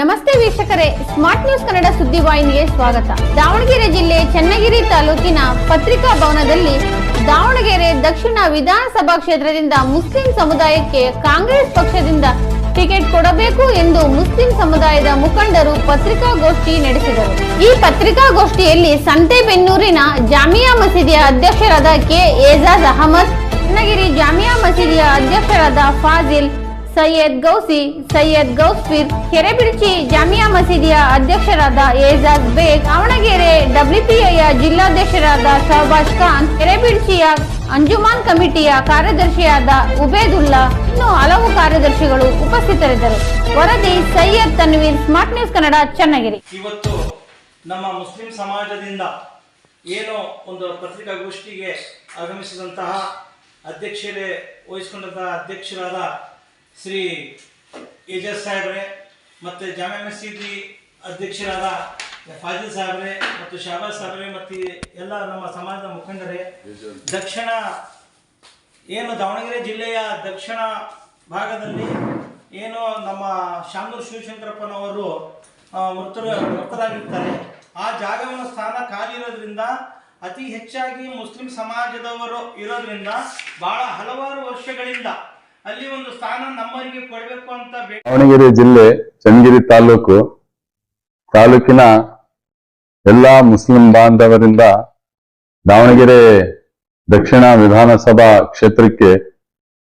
ನಮಸ್ತೆ ವೀಕ್ಷಕರೇ, smart news Kannada ಸುದ್ದಿವಾಹಿನಿಗೆ ಸ್ವಾಗತ. ದಾವಣಗೆರೆ ಜಿಲ್ಲೆ ಚನ್ನಗಿರಿ ತಾಲೂಕಿನ ಪತ್ರಿಕಾ ಭವನದಲ್ಲಿ ದಾವಣಗೆರೆ ದಕ್ಷಿಣ ವಿಧಾನಸಭಾ ಕ್ಷೇತ್ರದಿಂದ ಮುಸ್ಲಿಂ ಸಮುದಾಯಕ್ಕೆ ಕಾಂಗ್ರೆಸ್ ಪಕ್ಷದಿಂದ ಟಿಕೆಟ್ ಕೊಡಬೇಕು ಎಂದು ಮುಸ್ಲಿಂ ಸಮುದಾಯದ ಮುಖಂಡರು ಪತ್ರಿಕಾಗೋಷ್ಠಿ ನಡೆಸಿದರು. ಈ ಪತ್ರಿಕಾಗೋಷ್ಠಿಯಲ್ಲಿ ಸಂತೆಬೆನ್ನೂರಿನ ಜಾಮಿಯಾ ಮಸೀದಿಯ ಅಧ್ಯಕ್ಷರಾದ ಕೆ ಏಜಾಜ್ ಅಹಮದ್, ಚನ್ನಗಿರಿ ಜಾಮಿಯಾ ಮಸೀದಿಯ ಅಧ್ಯಕ್ಷರಾದ ಫಾಜಿಲ್, ಸೈಯದ್ ಗೌಸಿ, ಸೈಯದ್ ಗೌಸ್ಫೀರ್, ಕೆರೆಬಿಡ್ಚಿ ಜಾಮಿಯಾ ಮಸೀದಿಯ ಅಧ್ಯಕ್ಷರಾದ ಏಜಾಜ್ ಬೇಗ್, ದಾವಣಗೆರೆ ಡಬ್ಲ್ಯೂಪಿಐಯ ಜಿಲ್ಲಾಧ್ಯಕ್ಷರಾದ ಶಹಬಾಜ್ ಖಾನ್, ಕೆರೆಬಿಡ್ಚಿಯ ಅಂಜುಮಾನ್ ಕಮಿಟಿಯ ಕಾರ್ಯದರ್ಶಿಯಾದ ಉಬೇದುಲ್ಲಾ, ಇನ್ನು ಹಲವು ಕಾರ್ಯದರ್ಶಿಗಳು ಉಪಸ್ಥಿತರಿದ್ದರು. ವರದಿ ಸೈಯದ್ ತನ್ವೀರ್, ಸ್ಮಾರ್ಟ್ ನ್ಯೂಸ್ ಕನ್ನಡ, ಚನ್ನಗಿರಿ. ಇವತ್ತು ನಮ್ಮ ಮುಸ್ಲಿಂ ಸಮಾಜದಿಂದ ಏನು ಒಂದು ಪತ್ರಿಕಾಗೋಷ್ಠಿಗೆ ಆಗಮಿಸಿದಂತಹ ಅಧ್ಯಕ್ಷರೇ ವಹಿಸಿಕೊಂಡಂತಹ ಅಧ್ಯಕ್ಷರಾದ ಶ್ರೀ ಏಜಾಜ್ ಸಾಹೇಬ್ರೆ ಮತ್ತು ಜಾಮಿಯಾ ಮಸೀದಿ ಅಧ್ಯಕ್ಷರಾದ ಫಾಜಿಲ್ ಸಾಹೇಬ್ರೆ ಮತ್ತು ಶಹಬಾಜ್ ಸಾಹೇಬ್ರೆ ಮತ್ತು ಎಲ್ಲ ನಮ್ಮ ಸಮಾಜದ ಮುಖಂಡರೇ, ದಕ್ಷಿಣ ಏನು ದಾವಣಗೆರೆ ಜಿಲ್ಲೆಯ ದಕ್ಷಿಣ ಭಾಗದಲ್ಲಿ ಏನು ನಮ್ಮ ಶಾಮನೂರು ಶಿವಶಂಕರಪ್ಪನವರು ಮೃತರಾಗಿರ್ತಾರೆ. ಆ ಜಾಗವನ್ನು ಸ್ಥಾನ ಖಾಲಿ ಇರೋದ್ರಿಂದ ಅತಿ ಹೆಚ್ಚಾಗಿ ಮುಸ್ಲಿಂ ಸಮಾಜದವರು ಇರೋದ್ರಿಂದ ಬಹಳ ಹಲವಾರು ವರ್ಷಗಳಿಂದ ಅಲ್ಲಿ ಒಂದು ಸ್ಥಾನ ನಮ್ಮವರಿಗೆ ಕೊಡಬೇಕು ಅಂತ. ದಾವಣಗೆರೆ ಜಿಲ್ಲೆ ಚನ್ನಗಿರಿ ತಾಲೂಕಿನ ಎಲ್ಲಾ ಮುಸ್ಲಿಂ ಬಾಂಧವರಿಂದ ದಾವಣಗೆರೆ ದಕ್ಷಿಣ ವಿಧಾನಸಭಾ ಕ್ಷೇತ್ರಕ್ಕೆ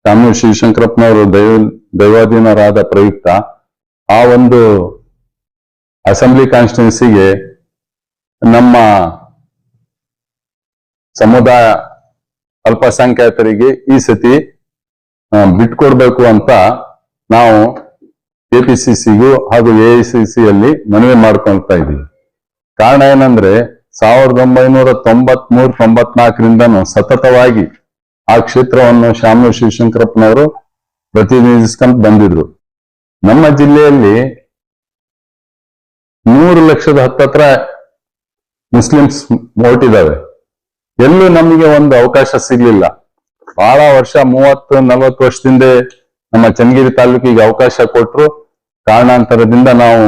ಶಾಮನೂರು ಶಿವಶಂಕರಪ್ಪನವರು ದೈವಾಧೀನರಾದ ಪ್ರಯುಕ್ತ ಆ ಒಂದು ಅಸೆಂಬ್ಲಿ ಕಾನ್ಸ್ಟಿಟ್ಯೂನ್ಸಿಗೆ ನಮ್ಮ ಸಮುದಾಯ ಅಲ್ಪಸಂಖ್ಯಾತರಿಗೆ ಈ ಸತಿ ಬಿಟ್ಕೊಡ್ಬೇಕು ಅಂತ ನಾವು ಕೆಪಿಸಿಸಿಗೂ ಹಾಗೂ ಎಐಸಿಸಿಯಲ್ಲಿ ಮನವಿ ಮಾಡ್ಕೊಳ್ತಾ ಇದ್ದೀವಿ. ಕಾರಣ ಏನಂದ್ರೆ 1993-94ರಿಂದನೂ ಸತತವಾಗಿ ಆ ಕ್ಷೇತ್ರವನ್ನು ಶಾಮನೂರು ಶಿವಶಂಕರಪ್ಪನವರು ಪ್ರತಿನಿಧಿಸ್ಕೊಂತ ಬಂದಿದ್ರು. ನಮ್ಮ ಜಿಲ್ಲೆಯಲ್ಲಿ 100 ಲಕ್ಷದ ಹತ್ತತ್ರ ಮುಸ್ಲಿಮ್ಸ್ ವೋಟ್ ಇದಾವೆ. ಎಲ್ಲೂ ನಮಗೆ ಒಂದು ಅವಕಾಶ ಸಿಗ್ಲಿಲ್ಲ. ಬಹಳ ವರ್ಷ 30-40 ವರ್ಷದಿಂದ ನಮ್ಮ ಚನ್ನಗಿರಿ ತಾಲೂಕಿಗೆ ಅವಕಾಶ ಕೊಟ್ಟರು. ಕಾರಣಾಂತರದಿಂದ ನಾವು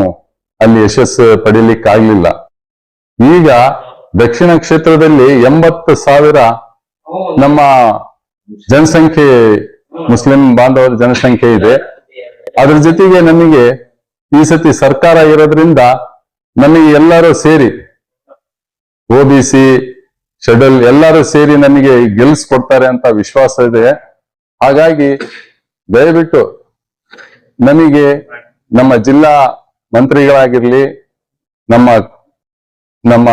ಅಲ್ಲಿ ಯಶಸ್ಸು ಪಡೀಲಿಕ್ಕೆ ಆಗ್ಲಿಲ್ಲ. ಈಗ ದಕ್ಷಿಣ ಕ್ಷೇತ್ರದಲ್ಲಿ 80,000 ನಮ್ಮ ಜನಸಂಖ್ಯೆ, ಮುಸ್ಲಿಂ ಬಾಂಧವರ ಜನಸಂಖ್ಯೆ ಇದೆ. ಅದ್ರ ಜೊತೆಗೆ ನಮಗೆ ಈ ಸತಿ ಸರ್ಕಾರ ಇರೋದ್ರಿಂದ ನಮಗೆ ಎಲ್ಲರೂ ಸೇರಿ OBC ಶೆಡ್ಯೂಲ್ ಎಲ್ಲರೂ ಸೇರಿ ನಮಗೆ ಗೆಲ್ಲಿಸ್ಕೊಡ್ತಾರೆ ಅಂತ ವಿಶ್ವಾಸ ಇದೆ. ಹಾಗಾಗಿ ದಯವಿಟ್ಟು ನಮಗೆ ನಮ್ಮ ಜಿಲ್ಲಾ ಮಂತ್ರಿಗಳಾಗಿರ್ಲಿ, ನಮ್ಮ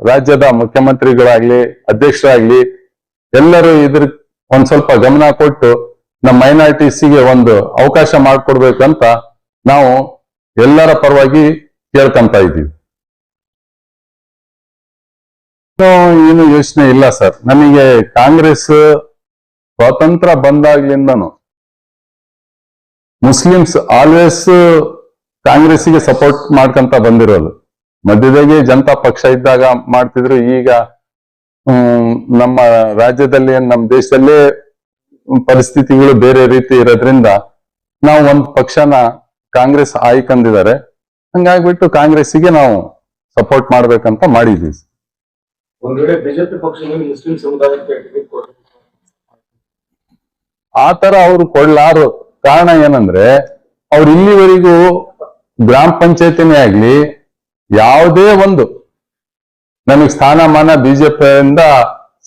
ರಾಜ್ಯದ ಮುಖ್ಯಮಂತ್ರಿಗಳಾಗ್ಲಿ, ಅಧ್ಯಕ್ಷರಾಗ್ಲಿ, ಎಲ್ಲರೂ ಇದ್ರ ಒಂದ್ ಸ್ವಲ್ಪ ಗಮನ ಕೊಟ್ಟು ನಮ್ಮ ಮೈನಾರಿಟೀಸಿಗೆ ಒಂದು ಅವಕಾಶ ಮಾಡಿಕೊಡ್ಬೇಕಂತ ನಾವು ಎಲ್ಲರ ಪರವಾಗಿ ಕೇಳ್ಕೊಂತ ಇದ್ದೀವಿ. ಏನು ಯೋಚನೆ ಇಲ್ಲ ಸರ್. ನಮಗೆ ಕಾಂಗ್ರೆಸ್ ಸ್ವಾತಂತ್ರ್ಯ ಬಂದಾಗ್ಲಿಂದನು ಮುಸ್ಲಿಮ್ಸ್ ಆಲ್ವೇಸ್ ಕಾಂಗ್ರೆಸ್ಸಿಗೆ ಸಪೋರ್ಟ್ ಮಾಡ್ಕೊಂತ ಬಂದಿರೋದು. ಮಧ್ಯದಾಗೆ ಜನತಾ ಪಕ್ಷ ಇದ್ದಾಗ ಮಾಡ್ತಿದ್ರು. ಈಗ ನಮ್ಮ ರಾಜ್ಯದಲ್ಲಿ, ನಮ್ಮ ದೇಶದಲ್ಲೇ ಪರಿಸ್ಥಿತಿಗಳು ಬೇರೆ ರೀತಿ ಇರೋದ್ರಿಂದ ನಾವು ಒಂದು ಪಕ್ಷನ ಕಾಂಗ್ರೆಸ್ ಆಯ್ಕೊಂಡಿದ್ದಾರೆ. ಹಂಗಾಗ್ಬಿಟ್ಟು ಕಾಂಗ್ರೆಸ್ಸಿಗೆ ನಾವು ಸಪೋರ್ಟ್ ಮಾಡ್ಬೇಕಂತ ಮಾಡಿದ್ವಿ. ಒಂದ್ ವೇಳೆ ಬಿಜೆಪಿ ಪಕ್ಷದಲ್ಲಿ ಮುಸ್ಲಿಂ ಸಮುದಾಯಕ್ಕೆ ಟಿಕೆಟ್ ಕೊಡಬೇಕು ಆ ತರ ಅವ್ರು ಕೊಡ್ಲಾರು. ಕಾರಣ ಏನಂದ್ರೆ ಅವ್ರು ಇಲ್ಲಿವರೆಗೂ ಗ್ರಾಮ ಪಂಚಾಯತಿನೇ ಆಗ್ಲಿ ಯಾವುದೇ ಒಂದು ನಮಗೆ ಸ್ಥಾನಮಾನ ಬಿಜೆಪಿಯಿಂದ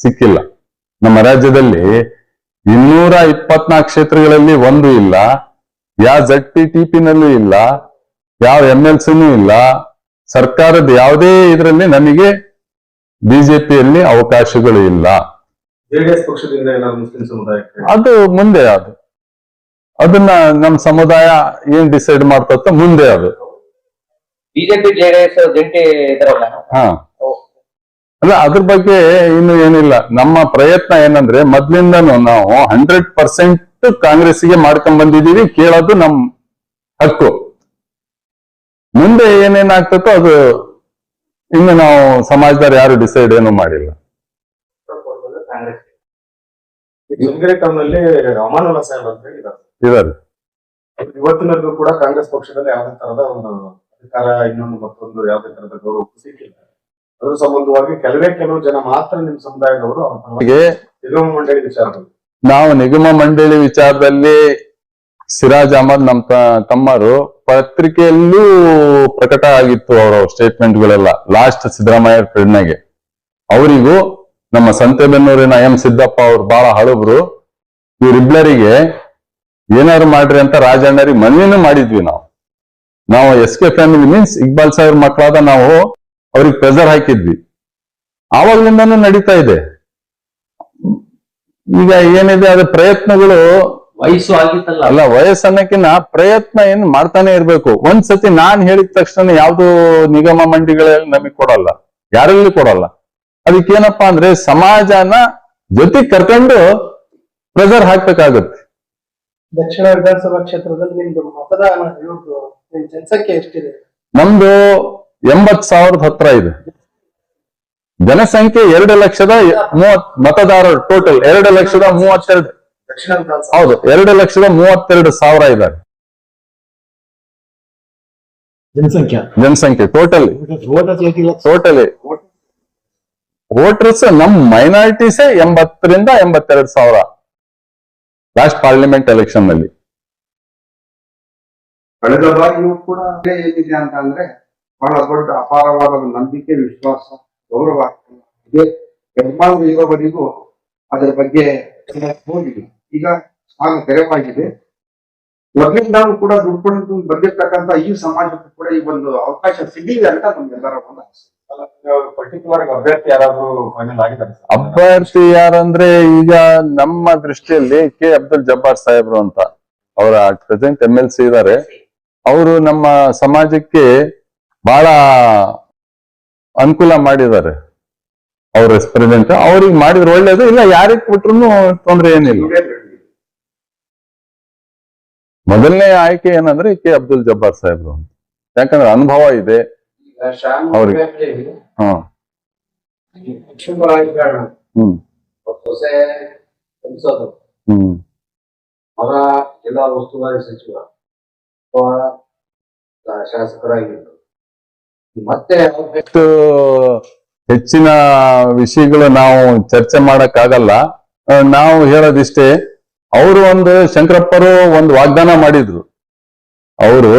ಸಿಕ್ಕಿಲ್ಲ. ನಮ್ಮ ರಾಜ್ಯದಲ್ಲಿ 224 ಕ್ಷೇತ್ರಗಳಲ್ಲಿ ಒಂದು ಇಲ್ಲ. ಯಾವ ZPTP ನಲ್ಲೂ ಇಲ್ಲ, ಯಾವ MLCನೂ ಇಲ್ಲ. ಸರ್ಕಾರದ ಯಾವುದೇ ಇದರಲ್ಲಿ ನಮಗೆ ಬಿಜೆಪಿಯಲ್ಲಿ ಅವಕಾಶಗಳು ಇಲ್ಲ. ಜೆಡಿಎಸ್ ಪಕ್ಷದಿಂದ ಏನಾದ್ರು ಮುಸ್ಲಿಂ ಸಮುದಾಯಕ್ಕೆ ಅದು ಮುಂದೆ ಅದನ್ನ ನಮ್ಮ ಸಮುದಾಯ ಏನ್ ಡಿಸೈಡ್ ಮಾಡ್ತತ್ತ ಮುಂದೆ ಅದು ಬಿಜೆಪಿ ಜೆಡಿಎಸ್ ಜಂಟಿ ಇದಾರಲ್ಲ. ಹಾ, ಅಲ್ಲ ಅದ್ರ ಬಗ್ಗೆ ಇನ್ನು ಏನಿಲ್ಲ. ನಮ್ಮ ಪ್ರಯತ್ನ ಏನಂದ್ರೆ ಮೊದ್ಲಿಂದನೂ ನಾವು 100% ಕಾಂಗ್ರೆಸ್ಸಿಗೆ ಮಾಡ್ಕೊಂಡ್ ಬಂದಿದೀವಿ. ಕೇಳೋದು ನಮ್ ಹಕ್ಕು. ಮುಂದೆ ಏನೇನಾಗ್ತತೋ ಅದು ಇನ್ನು ನಾವು ಸಮಾಜದವ್ರು ಯಾರು ಡಿಸೈಡ್ ಏನು ಮಾಡಿಲ್ಲ. ಚನ್ನಗಿರಿ ಟೌನ್ ನಲ್ಲಿ ಅಮಾನುಲ್ಲಾ ಸಾಹೇಬ್ ಅಂತ ಇದಾರೆ. ಇವತ್ತಿನಲ್ಲೂ ಕೂಡ ಕಾಂಗ್ರೆಸ್ ಪಕ್ಷದಲ್ಲಿ ಯಾವುದೇ ತರದ ಒಂದು ಅಧಿಕಾರ ಇನ್ನೊಂದು ಮತ್ತೊಂದು ಯಾವುದೇ ತರದ ಗೌರವ ಸಿಕ್ಕಿಲ್ಲ. ಅದ್ರ ಸಂಬಂಧವಾಗಿ ಕೆಲವು ಜನ ಮಾತ್ರ ನಿಮ್ಮ ಸಮುದಾಯದವರು ಅವ್ರ ಪರವಾಗಿ ನಿಗಮ ಮಂಡಳಿ ವಿಚಾರದಲ್ಲಿ ನಾವು ನಿಗಮ ಮಂಡಳಿ ವಿಚಾರದಲ್ಲಿ ಸಿರಾಜ್ ಅಹಮದ್ ನಮ್ಮ ತಮ್ಮರು ಪತ್ರಿಕೆಯಲ್ಲೂ ಪ್ರಕಟ ಆಗಿತ್ತು ಅವರ ಸ್ಟೇಟ್ಮೆಂಟ್ಗಳೆಲ್ಲ ಲಾಸ್ಟ್ ಸಿದ್ದರಾಮಯ್ಯ ಪೀರಿಯಡ್ನಾಗೆ. ಅವರಿಗೂ ನಮ್ಮ ಸಂತೆಬೆನ್ನೂರಿನ ಎಂ ಸಿದ್ದಪ್ಪ ಅವ್ರು ಬಹಳ ಹಳಬ್ರು, ಇವರಿಬ್ಬರಿಗೆ ಏನಾದ್ರು ಮಾಡ್ರಿ ಅಂತ ರಾಜಣ್ಣರಿಗೆ ಮನವಿನೂ ಮಾಡಿದ್ವಿ. ನಾವು S K family means Iqbal Saheb ಮಕ್ಕಳಾದ ನಾವು ಅವ್ರಿಗೆ ಪ್ರೆಸರ್ ಹಾಕಿದ್ವಿ. ಆವಾಗ್ಲಿಂದಾನು ನಡೀತಾ ಇದೆ. ಈಗ ಏನಿದೆ ಅದ್ರ ಪ್ರಯತ್ನಗಳು ವಯಸ್ಸು ಆಗಿತ್ತಲ್ಲ, ಅಲ್ಲ ವಯಸ್ಸನ್ನಕ್ಕಿನ್ನ ಪ್ರಯತ್ನ ಏನ್ ಮಾಡ್ತಾನೆ ಇರ್ಬೇಕು. ಒಂದ್ಸತಿ ನಾನ್ ಹೇಳಿದ ತಕ್ಷಣ ಯಾವ್ದು ನಿಗಮ ಮಂಡಿಗಳಲ್ಲಿ ನಮಗ್ ಕೊಡಲ್ಲ, ಯಾರಲ್ಲಿ ಕೊಡಲ್ಲ. ಅದಕ್ಕೇನಪ್ಪಾ ಅಂದ್ರೆ ಸಮಾಜನ ಜೊತೆಗೆ ಕರ್ಕೊಂಡು ಪ್ರೆಸರ್ ಹಾಕ್ಬೇಕಾಗತ್ತೆ. ದಕ್ಷಿಣ ವಿಧಾನಸಭಾ ಕ್ಷೇತ್ರದಲ್ಲಿ ನಿಮ್ದು ಮತದಾನ ಇರೋದು ನಿಮ್ ಜನಸಂಖ್ಯೆ ಎಷ್ಟಿದೆ? ನಮ್ದು 80,000 ಹತ್ರ ಇದೆ ಜನಸಂಖ್ಯೆ. 2,30,000 ಮತದಾರರು ಟೋಟಲ್ 2,32,000. ದಕ್ಷಿಣ ವಿಧಾನಸಭಾ ಹೌದು, 2,32,000 ಇದ್ದಾರೆ ಜನಸಂಖ್ಯೆ ಟೋಟಲ್. ವೋಟರ್ಸ್ ನಮ್ minorities 80,000 to 82,000 last parliament election ನಲ್ಲಿ. ಕಳೆದ ಬಾರಿಯೂ ಕೂಡ ಏನಿದೆ ಅಂತ ಅಂದ್ರೆ ಬಹಳ ದೊಡ್ಡ ಅಪಾರವಾದ ನಂಬಿಕೆ, ವಿಶ್ವಾಸ, ಗೌರವ ಇದೆ. ಯಜಮಾನರು ಇರೋವರೆಗೂ ಅದರ ಬಗ್ಗೆ ಹೋಗಿದೆ. ಈಗ ಸ್ಥಾನ ತೆರವಾಗಿದೆ. ಮೊದಲಿಂದ ಕೂಡ ದುಡ್ಕೊಂಡು ಬಂದಿರ್ತಕ್ಕಂಥ ಈ ಸಮಾಜಕ್ಕೂ ಕೂಡ ಈ ಒಂದು ಅವಕಾಶ ಸಿಗಲಿದೆ ಅಂತ ನಮ್ಗೆಲ್ಲರ ಒಂದು ಆಸೆ. ಪರ್ಟಿಕ್ಯುಲರ್ ಅಭ್ಯರ್ಥಿ ಯಾರಾದ್ರೂ ಫೈನಲ್ ಆಗಿದ್ದಾರೆ? ಅಭ್ಯರ್ಥಿ ಯಾರಂದ್ರೆ ಈಗ ನಮ್ಮ ದೃಷ್ಟಿಯಲ್ಲಿ ಕೆ ಅಬ್ದುಲ್ ಜಬ್ಬಾರ್ ಸಾಹೇಬ್ರು ಅಂತ ಅವರ ಪ್ರೆಸೆಂಟ್ MLC ಇದ್ದಾರೆ. ಅವರು ನಮ್ಮ ಸಮಾಜಕ್ಕೆ ಬಹಳ ಅನುಕೂಲ ಮಾಡಿದ್ದಾರೆ. ಅವ್ರ ಪ್ರೆಸೆಂಟ್ ಅವ್ರಿಗೆ ಮಾಡಿದ್ರೆ ಒಳ್ಳೇದು, ಇಲ್ಲ ಯಾರಿಗೆ ಕೊಟ್ರು ತೊಂದ್ರೆ ಏನಿಲ್ಲ. ಮೊದಲನೇ ಆಯ್ಕೆ ಏನಂದ್ರೆ ಕೆ ಅಬ್ದುಲ್ ಜಬ್ಬಾರ್ ಸಾಹೇಬ್ರು ಅಂತ, ಯಾಕಂದ್ರೆ ಅನುಭವ ಇದೆ ಅವ್ರಿಗೆ. ಹ್ಮ್ ಹ್ಮ್ ಹೊಸ ಸಂಸದರು ಹ್ಮ್ ಅವರ ಜಿಲ್ಲಾ ಉಸ್ತುವಾರಿ ಸಚಿವ ಅಥವಾ ಶಾಸಕರಾಗಿರ್ಬೋದು. ಮತ್ತೆ ಎಷ್ಟು ಹೆಚ್ಚಿನ ವಿಷಯಗಳು ನಾವು ಚರ್ಚೆ ಮಾಡಕ್ ಆಗಲ್ಲ. ನಾವು ಹೇಳೋದಿಷ್ಟೇ, ಅವರು ಒಂದು ಶಂಕರಪ್ಪರು ಒಂದು ವಾಗ್ದಾನ ಮಾಡಿದ್ರು. ಅವರು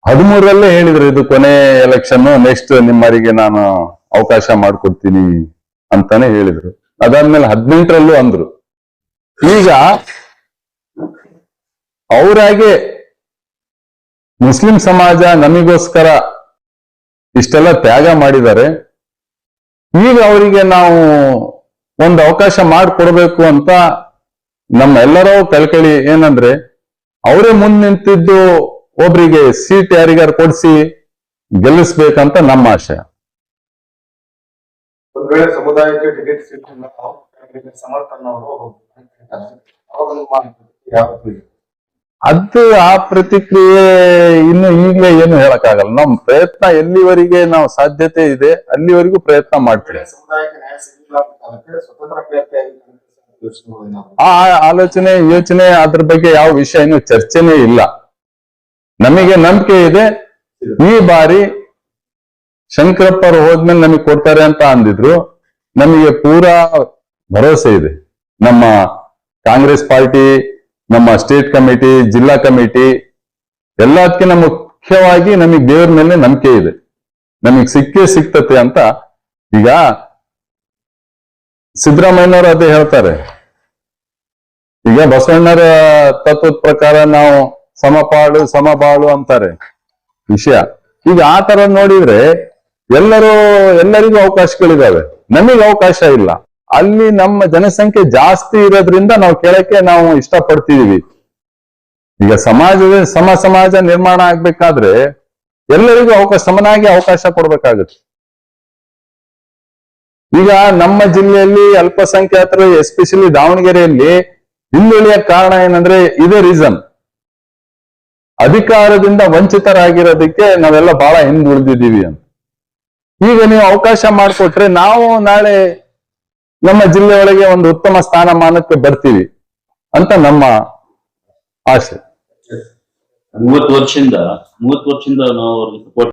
13ರಲ್ಲೇ ಹೇಳಿದ್ರು ಇದು ಕೊನೆ ಎಲೆಕ್ಷನ್, ನೆಕ್ಸ್ಟ್ ನಿಮ್ಮರಿಗೆ ನಾನು ಅವಕಾಶ ಮಾಡ್ಕೊಡ್ತೀನಿ ಅಂತಾನೆ ಹೇಳಿದ್ರು. ಅದಾದ್ಮೇಲೆ 18ರಲ್ಲೂ ಅಂದ್ರು. ಈಗ ಅವರಾಗೆ ಮುಸ್ಲಿಂ ಸಮಾಜ ನಮಗೋಸ್ಕರ ಇಷ್ಟೆಲ್ಲ ತ್ಯಾಗ ಮಾಡಿದ್ದಾರೆ. ಈಗ ಅವರಿಗೆ ನಾವು ಒಂದು ಅವಕಾಶ ಮಾಡಿಕೊಡ್ಬೇಕು ಅಂತ ನಮ್ಮೆಲ್ಲರೂ ಕಳ್ಕಳಿ. ಏನಂದ್ರೆ ಅವರೇ ಮುಂದೆ ನಿಂತಿದ್ದು ಒಬ್ರಿಗೆ ಸೀಟ್ ಯಾರಿಗಾರು ಕೊಡಿಸಿ ಗೆಲ್ಲಿಸ್ಬೇಕಂತ ನಮ್ಮ ಆಶಯ. ಒಂದ್ ವೇಳೆ ಸಮುದಾಯಕ್ಕೆ ಟಿಕೆಟ್ ಸಿಕ್ಕಿಲ್ಲ, ಸಮರ್ಥನ್ ಅವರು ಅದು ಆ ಪ್ರತಿಕ್ರಿಯೆ ಇನ್ನು ಈಗಲೇ ಏನು ಹೇಳಕ್ಕಾಗಲ್ಲ. ನಮ್ ಪ್ರಯತ್ನ ಎಲ್ಲಿವರೆಗೆ ನಾವು ಸಾಧ್ಯತೆ ಇದೆ ಅಲ್ಲಿವರೆಗೂ ಪ್ರಯತ್ನ ಮಾಡ್ತೀವಿ. ಸಮುದಾಯಕ್ಕೆ ನ್ಯಾಯ ಸಿಗಲಿಲ್ಲ ಅಂತ ಸ್ವತಂತ್ರ ಅಭ್ಯರ್ಥಿಯಾಗಿ ಆ ಯೋಚನೆ ಅದ್ರ ಬಗ್ಗೆ ಯಾವ ವಿಷಯನೂ ಚರ್ಚೆನೇ ಇಲ್ಲ. ನಮಗೆ ನಂಬಿಕೆ ಇದೆ, ಈ ಬಾರಿ ಶಂಕರಪ್ಪರು ಹೋದ್ಮೇಲೆ ನಮಗೆ ಕೊಡ್ತಾರೆ ಅಂತ ಅಂದಿದ್ರು. ನಮಗೆ ಪೂರಾ ಭರವಸೆ ಇದೆ. ನಮ್ಮ ಕಾಂಗ್ರೆಸ್ ಪಾರ್ಟಿ, ನಮ್ಮ ಸ್ಟೇಟ್ ಕಮಿಟಿ, ಜಿಲ್ಲಾ ಕಮಿಟಿ ಎಲ್ಲದಕ್ಕಿಂತ ಮುಖ್ಯವಾಗಿ ನಮಗೆ ದೇವ್ರ ಮೇಲೆ ನಂಬಿಕೆ ಇದೆ. ನಮಗೆ ಸಿಕ್ತತೆ ಅಂತ. ಈಗ ಸಿದ್ದರಾಮಯ್ಯನವರು ಅದೇ ಹೇಳ್ತಾರೆ. ಈಗ ಬಸವಣ್ಣರ ತತ್ವದ ಪ್ರಕಾರ ನಾವು ಸಮಬಾಳು ಅಂತಾರೆ ವಿಷಯ. ಈಗ ಆ ತರ ನೋಡಿದ್ರೆ ಎಲ್ಲರಿಗೂ ಅವಕಾಶಗಳಿದಾವೆ, ನಮಗೆ ಅವಕಾಶ ಇಲ್ಲ. ಅಲ್ಲಿ ನಮ್ಮ ಜನಸಂಖ್ಯೆ ಜಾಸ್ತಿ ಇರೋದ್ರಿಂದ ನಾವು ಕೇಳಕ್ಕೆ ನಾವು ಇಷ್ಟಪಡ್ತಿದೀವಿ. ಈಗ ಸಮಾಜ ನಿರ್ಮಾಣ ಆಗ್ಬೇಕಾದ್ರೆ ಎಲ್ಲರಿಗೂ ಸಮನಾಗಿ ಅವಕಾಶ ಕೊಡ್ಬೇಕಾಗುತ್ತೆ. ಈಗ ನಮ್ಮ ಜಿಲ್ಲೆಯಲ್ಲಿ ಅಲ್ಪಸಂಖ್ಯಾತರು ಎಸ್ಪೆಷಲಿ ದಾವಣಗೆರೆಯಲ್ಲಿ ಹಿಂದುಳಿಯ ಕಾರಣ ಏನಂದ್ರೆ ಇದೇ ರೀಸನ್. ಅಧಿಕಾರದಿಂದ ವಂಚಿತರಾಗಿರೋದಕ್ಕೆ ನಾವೆಲ್ಲ ಬಹಳ ಹಿಂದುಳಿದಿದ್ದೀವಿ ಅಂತ. ಈಗ ನೀವು ಅವಕಾಶ ಮಾಡಿಕೊಟ್ರೆ ನಾವು ನಾಳೆ ನಮ್ಮ ಜಿಲ್ಲೆ ಒಳಗೆ ಒಂದು ಉತ್ತಮ ಸ್ಥಾನಮಾನಕ್ಕೆ ಬರ್ತೀವಿ ಅಂತ ನಮ್ಮ ಅಷ್ಟೇ. 30 ವರ್ಷದಿಂದ ನಾವು ಅವ್ರಿಗೆ ಸಪೋರ್ಟ್